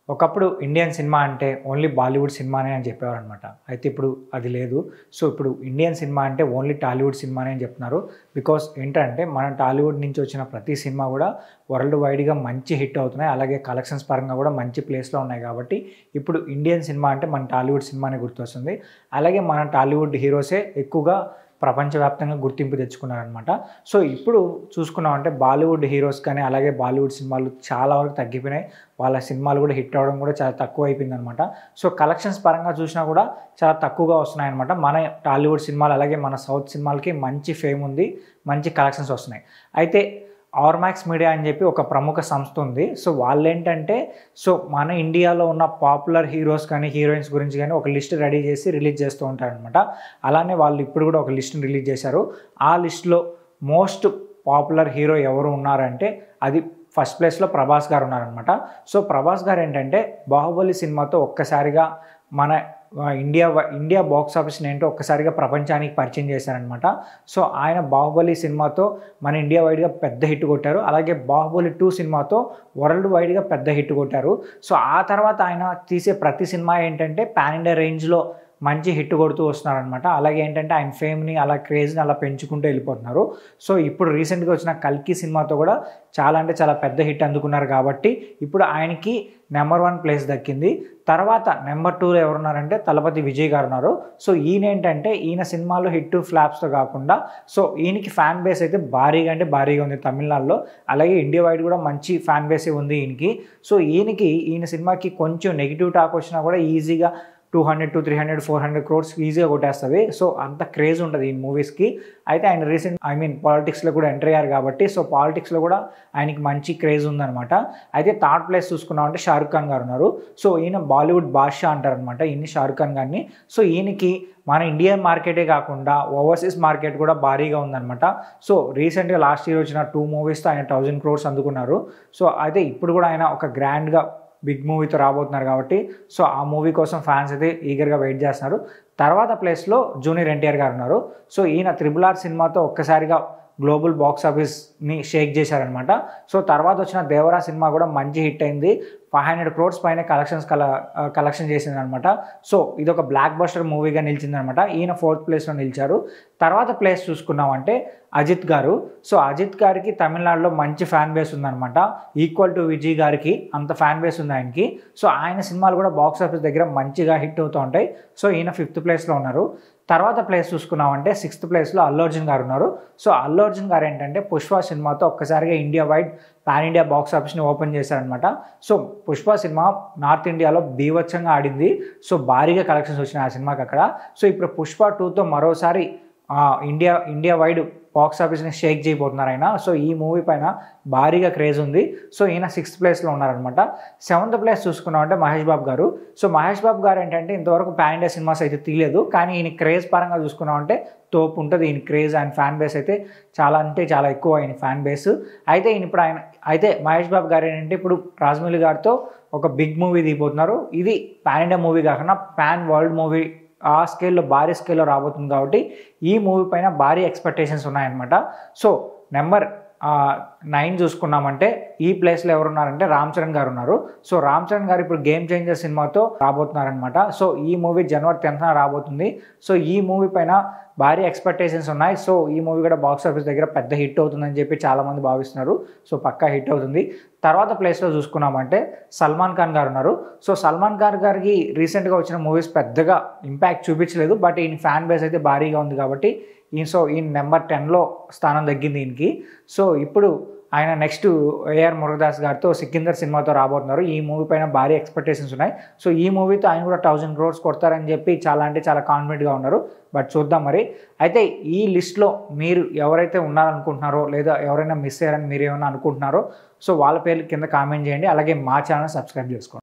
ఒకప్పుడు Indian cinema అంటే only Bollywood సినిమానే అని చెప్పేవారనమాట. అయితే ఇప్పుడు అది లేదు. సో, ఇప్పుడు ఇండియన్ సినిమా అంటే ఓన్లీ టాలీవుడ్ సినిమానే అని చెప్తున్నారు. బికాస్ ఏంటంటే మన టాలీవుడ్ నుంచి వచ్చిన ప్రతి సినిమా కూడా వరల్డ్ వైడ్‌గా మంచి హిట్ అవుతున్నాయి. అలాగే కలెక్షన్స్ పరంగా కూడా మంచి ప్లేస్‌లో ఉన్నాయి కాబట్టి ఇప్పుడు ఇండియన్ సినిమా అంటే మన టాలీవుడ్ సినిమానే గుర్తొస్తుంది. అలాగే మన టాలీవుడ్ హీరోసే ఎక్కువగా ప్రపంచవ్యాప్తంగా గుర్తింపు తెచ్చుకున్నారనమాట. సో, ఇప్పుడు చూసుకున్నామంటే బాలీవుడ్ హీరోస్ కానీ అలాగే బాలీవుడ్ సినిమాలు చాలా వరకు తగ్గిపోయినాయి. వాళ్ళ సినిమాలు కూడా హిట్ అవ్వడం కూడా చాలా తక్కువైపోయిందనమాట. సో, కలెక్షన్స్ పరంగా చూసినా కూడా చాలా తక్కువగా వస్తున్నాయన్నమాట. మన టాలీవుడ్ సినిమాలు అలాగే మన సౌత్ సినిమాలకి మంచి ఫేమ్ ఉంది. మంచి కలెక్షన్స్ వస్తున్నాయి. అయితే ఆర్మాక్స్ మీడియా అని చెప్పి ఒక ప్రముఖ సంస్థ ఉంది. సో, వాళ్ళేంటంటే మన ఇండియాలో ఉన్న పాపులర్ హీరోస్ కానీ, హీరోయిన్స్ గురించి కానీ ఒక లిస్ట్ రెడీ చేసి రిలీజ్ చేస్తూ ఉంటారనమాట. అలానే వాళ్ళు ఇప్పుడు కూడా ఒక లిస్ట్‌ని రిలీజ్ చేశారు. ఆ లిస్ట్‌లో మోస్ట్ పాపులర్ హీరో ఎవరు ఉన్నారంటే అది ఫస్ట్ ప్లేస్‌లో ప్రభాస్ గారు ఉన్నారనమాట. సో, ప్రభాస్ గారు ఏంటంటే 'బాహుబలి' సినిమాతో ఒక్కసారిగా మన ఇండియా బాక్స్ ఆఫీస్‌ని ఏంటో ఒక్కసారిగా ప్రపంచానికి పరిచయం చేశారనమాట. సో, ఆయన 'బాహుబలి' సినిమాతో మన ఇండియా వైడ్‌గా పెద్ద హిట్ కొట్టారు. అలాగే 'బాహుబలి 2' సినిమాతో వరల్డ్ వైడ్‌గా పెద్ద హిట్ కొట్టారు. సో, ఆ తర్వాత ఆయన తీసే ప్రతి సినిమా ఏంటంటే పాన్ ఇండియా రేంజ్‌లో మంచి హిట్ కొడుతూ వస్తున్నారనమాట. అలాగే ఏంటంటే ఆయన ఫేమ్‌ని అలా క్రేజ్‌ని అలా పెంచుకుంటూ వెళ్ళిపోతున్నారు. సో, ఇప్పుడు రీసెంట్‌గా వచ్చిన 'కల్కి' సినిమాతో కూడా చాలా అంటే చాలా పెద్ద హిట్ అందుకున్నారు కాబట్టి ఇప్పుడు ఆయనకి నెంబర్ 1 ప్లేస్ దక్కింది. తర్వాత నెంబర్ 2లో ఎవరున్నారంటే తలపతి విజయ్ గారు ఉన్నారు. సో, ఈయనేంటంటే ఈయన సినిమాలు హిట్ ఫ్లాప్స్‌తో కాకుండా సో, ఈయనకి ఫ్యాన్ బేస్ అయితే భారీగా అంటే భారీగా ఉంది తమిళనాడులో. అలాగే ఇండియా వైడ్ కూడా మంచి ఫ్యాన్ బేసే ఉంది ఈయనకి. సో, ఈయన సినిమాకి కొంచెం నెగెటివ్ టాక్ వచ్చినా కూడా ఈజీగా 200-300, 400 క్రోర్స్ ఈజీగా కొట్టేస్తది. సో, అంత క్రేజ్ ఉంటది ఈ మూవీస్‌కి. అయితే ఆయన పాలిటిక్స్‌లో కూడా ఎంటర్ అయ్యారు కాబట్టి సో, పాలిటిక్స్‌లో కూడా ఆయనకి మంచి క్రేజ్ ఉందనమాట. అయితే థర్డ్ ప్లేస్ చూసుకున్నామంటే షారుఖ్ ఖాన్ గారు ఉన్నారు. సో, ఈయన బాలీవుడ్ బాద్‌షా అంటారనమాట ఈయన్ని షారుఖ్ ఖాన్ గారిని. సో, ఈయనకి మన ఇండియన్ మార్కెటే కాకుండా ఓవర్సీస్ మార్కెట్ కూడా భారీగా ఉందనమాట. సో, రీసెంట్‌గా లాస్ట్ ఇయర్ వచ్చిన 2 మూవీస్‌తో ఆయన 1000 క్రోర్స్ అందుకున్నారు. సో, అయితే ఇప్పుడు కూడా ఆయన ఒక గ్రాండ్‌గా బిగ్ మూవీతో రాబోతున్నారు కాబట్టి సో, ఆ మూవీ కోసం ఫ్యాన్స్ అయితే ఈగర్‌గా వెయిట్ చేస్తున్నారు. తర్వాత ప్లేస్‌లో జూనియర్ ఎన్టీఆర్ గారు ఉన్నారు. సో, ఈయన 'త్రిబుల్ ఆర్' సినిమాతో ఒక్కసారిగా గ్లోబల్ బాక్స్ ఆఫీస్‌ని షేక్ చేశారనమాట. సో, తర్వాత వచ్చిన 'దేవరా' సినిమా కూడా మంచి హిట్ అయింది. 500 క్రోర్స్ పైన కలెక్షన్ చేసిందనమాట. సో, ఇదొక బ్లాక్ బస్టర్ మూవీగా నిలిచిందనమాట. ఈయన 4th ప్లేస్‌లో నిలిచారు. తర్వాత ప్లేస్ చూసుకున్నామంటే అజిత్ గారు. సో, అజిత్ గారికి తమిళనాడులో మంచి ఫ్యాన్ బేస్ ఉందనమాట. ఈక్వల్ టు విజయ్ గారికి అంత ఫ్యాన్ బేస్ ఉంది ఆయనకి. సో, ఆయన సినిమాలు కూడా బాక్స్ ఆఫీస్ దగ్గర మంచిగా హిట్ అవుతూ ఉంటాయి. సో, ఈయన 5th ప్లేస్‌లో ఉన్నారు. తర్వాత ప్లేస్ చూసుకున్నామంటే 6th ప్లేస్‌లో అల్లు అర్జున్ గారు ఉన్నారు. సో, అల్లు అర్జున్ గారు ఏంటంటే 'పుష్ప' సినిమాతో ఒక్కసారిగా India wide pan India box ఆఫీస్‌ని ఓపెన్ చేశారనమాట. సో, 'పుష్ప' సినిమా నార్త్ ఇండియాలో బీభత్సంగా ఆడింది. సో, భారీగా కలెక్షన్స్ వచ్చినాయి ఆ సినిమాకి అక్కడ. సో, ఇప్పుడు 'పుష్ప 2'తో మరోసారి ఇండియా వైడ్ బాక్స్ ఆఫీస్‌ని షేక్ చేయబోతున్నారు ఆయన. సో, ఈ మూవీ పైన భారీగా క్రేజ్ ఉంది. సో, ఈయన 6th ప్లేస్‌లో ఉన్నారనమాట. 7th ప్లేస్ చూసుకున్నామంటే మహేష్ బాబు గారు. సో, మహేష్ బాబు గారు ఏంటంటే ఇంతవరకు పాన్ ఇండియా సినిమాస్ అయితే తీయలేదు. కానీ ఈయన క్రేజ్ పరంగా చూసుకున్నామంటే తోపు ఉంటుంది. ఈయన క్రేజ్ ఆయన ఫ్యాన్ బేస్ అయితే చాలా అంటే చాలా ఎక్కువ ఆయన ఫ్యాన్ బేస్. అయితే మహేష్ బాబు గారు ఏంటంటే ఇప్పుడు రాజమౌళి గారితో ఒక బిగ్ మూవీ తీయబోతున్నారు. ఇది పాన్ ఇండియా మూవీ కాకుండా పాన్ వరల్డ్ మూవీ ఆ స్కేల్‌లో భారీ స్కేల్‌లో రాబోతుంది కాబట్టి ఈ మూవీ పైన భారీ ఎక్స్‌పెక్టేషన్స్ ఉన్నాయన్నమాట. సో, నెంబర్ 9 చూసుకున్నామంటే ఈ ప్లేస్‌లో ఎవరున్నారంటే రామ్ చరణ్ గారు ఉన్నారు. సో, రామ్ చరణ్ గారు ఇప్పుడు 'గేమ్ చేంజర్' సినిమాతో రాబోతున్నారనమాట. సో, ఈ మూవీ జనవరి 10న రాబోతుంది. సో, ఈ మూవీ పైన భారీ ఎక్స్‌పెక్టేషన్స్ ఉన్నాయి. సో, ఈ మూవీ కూడా బాక్స్ ఆఫీస్ దగ్గర పెద్ద హిట్ అవుతుందని చెప్పి చాలామంది భావిస్తున్నారు. సో, పక్కా హిట్ అవుతుంది. తర్వాత ప్లేస్‌లో చూసుకున్నామంటే సల్మాన్ ఖాన్ గారు ఉన్నారు. సో, సల్మాన్ ఖాన్ గారికి రీసెంట్‌గా వచ్చిన మూవీస్ పెద్దగా ఇంపాక్ట్ చూపించలేదు. బట్ ఈయన ఫ్యాన్ బేస్ అయితే భారీగా ఉంది కాబట్టి ఈయన నెంబర్ 10లో స్థానం తగ్గింది ఈయనకి. సో, ఇప్పుడు ఆయన నెక్స్ట్ ఏఆర్ మురుగదాస్ గారితో 'సికిందర్' సినిమాతో రాబోతున్నారు. ఈ మూవీ పైన భారీ ఎక్స్‌పెక్టేషన్స్ ఉన్నాయి. సో, ఈ మూవీతో ఆయన కూడా 1000 క్రోర్స్ కొడతారని చెప్పి చాలా అంటే చాలా కాన్ఫిడెంట్‌గా ఉన్నారు. బట్ చూద్దాం మరి. అయితే ఈ లిస్ట్‌లో మీరు ఎవరైతే ఉన్నారనుకుంటున్నారో లేదా ఎవరైనా మిస్ అయ్యారని మీరు ఏమైనా అనుకుంటున్నారో సో, వాళ్ళ పేర్లు కింద కామెంట్ చేయండి. అలాగే మా ఛానల్ సబ్స్క్రైబ్ చేసుకోండి.